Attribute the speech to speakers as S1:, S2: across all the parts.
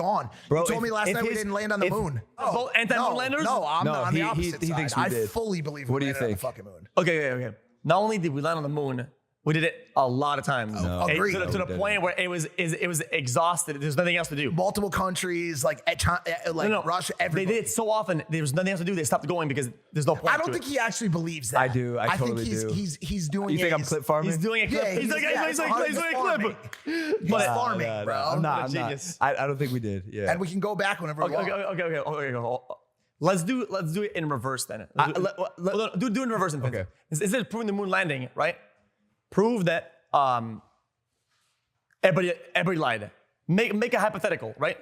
S1: gone.
S2: Bro,
S1: you told me last night we didn't land on the moon.
S3: Both anti-moon landers?
S1: No, I'm
S2: No,
S1: not on the
S2: he
S1: opposite side.
S2: thinks we
S1: I
S2: did.
S1: fully believe
S2: What do
S1: we
S2: you
S1: landed on the
S2: think?
S1: fucking moon.
S3: Okay. Not only did we land on the moon, we did it a lot of times.
S1: No. Agreed.
S3: To the point where it was exhausted. There's nothing else to do.
S1: Multiple countries, like Russia, everybody.
S3: They did it so often. There was nothing else to do. They stopped going because there's no point.
S1: I don't think he actually believes that.
S2: I do. I totally
S1: think
S2: do.
S1: He's doing
S2: You
S1: it.
S2: think I'm clip farming?
S3: He's doing a clip.
S1: Yeah,
S3: he's doing a clip.
S1: He's farming, bro.
S2: I'm not.
S3: Genius.
S2: I don't think we did. Yeah.
S1: And we can go back whenever we want.
S3: Okay. Let's do it in reverse then. Do it in reverse.
S2: Okay.
S3: Instead of proving the moon landing, right? Prove that everybody lied. Make a hypothetical, right?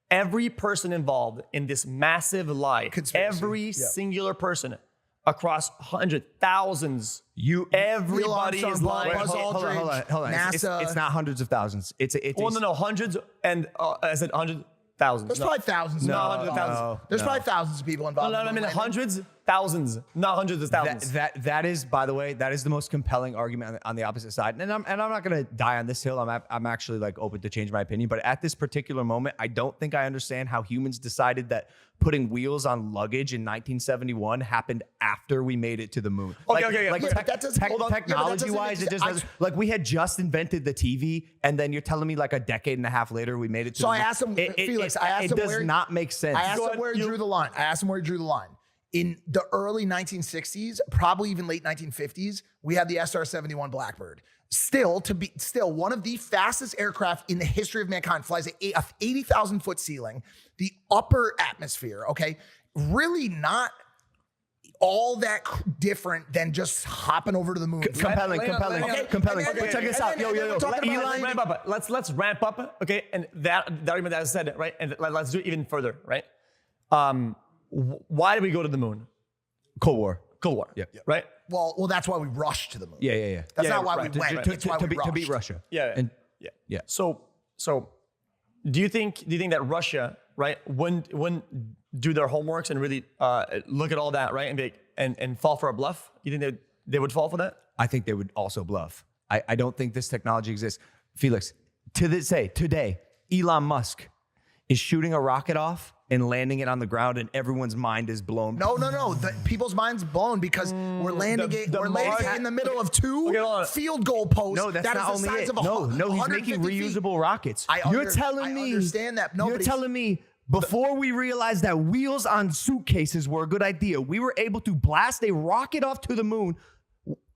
S3: Every person involved in this massive lie,
S1: Conspiracy.
S3: every singular person across hundreds, thousands, everybody is lying.
S2: Hold on.
S1: NASA.
S2: It's not hundreds of thousands.
S3: No, hundreds and I said hundreds, thousands.
S1: There's probably thousands.
S3: hundreds of thousands.
S1: There's probably thousands of people involved.
S3: I mean hundreds, thousands, not hundreds of thousands.
S2: That is, by the way, that is the most compelling argument on the opposite side. And I'm not gonna die on this hill. I'm actually like open to change my opinion. But at this particular moment, I don't think I understand how humans decided that putting wheels on luggage in 1971 happened after we made it to the moon. Technology-wise, it just doesn't. Like we had just invented the TV, and then you're telling me like a decade and a half later we made it to the moon.
S1: So I asked him, Felix. I asked him
S2: it does not make sense.
S1: I asked him where he drew the line. In the early 1960s, probably even late 1950s, we had the SR-71 Blackbird. Still one of the fastest aircraft in the history of mankind, flies at a 80,000 foot ceiling, the upper atmosphere, okay? Really not all that different than just hopping over to the moon.
S2: Compelling.
S1: Okay.
S2: Check this out. Yo.
S3: Ramp up. Let's ramp up, okay? And that argument that I said, right? And let's do it even further, right? Why did we go to the moon?
S2: Cold War.
S3: Yeah. Right?
S1: Well, that's why we rushed to the moon.
S2: Yeah.
S1: That's not why we went. That's why we rushed.
S2: To beat Russia.
S3: Yeah. So do you think that Russia, right, wouldn't do their homeworks and really look at all that, right, and fall for a bluff? You think they would fall for that?
S2: I think they would also bluff. I don't think this technology exists. Felix, today, Elon Musk is shooting a rocket off and landing it on the ground, and everyone's mind is blown.
S1: No. People's minds blown because we're landing it in the middle of two field goal posts.
S2: No, that's not only it. No, he's making reusable rockets. You're telling me.
S1: I understand that.
S2: You're telling me before we realized that wheels on suitcases were a good idea, we were able to blast a rocket off to the moon,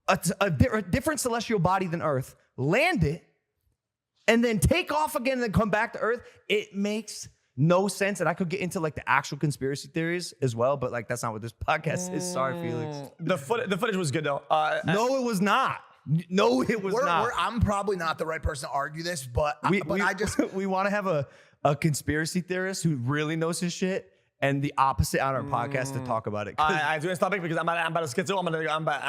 S2: a different celestial body than Earth, land it, and then take off again and then come back to Earth. It makes no sense. And I could get into like the actual conspiracy theories as well, but like that's not what this podcast is. Sorry, Felix.
S3: The footage was good though.
S2: No, it was not. No, it was not.
S1: I'm probably not the right person to argue this, but
S2: we want to have a conspiracy theorist who really knows his shit and the opposite on our podcast to talk about it.
S3: I do this topic because I'm about to schizo. I'm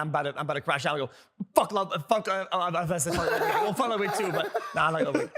S3: about to crash out and go fuck love, fuck. Well, fuck my way too, but nah, I'm not gonna.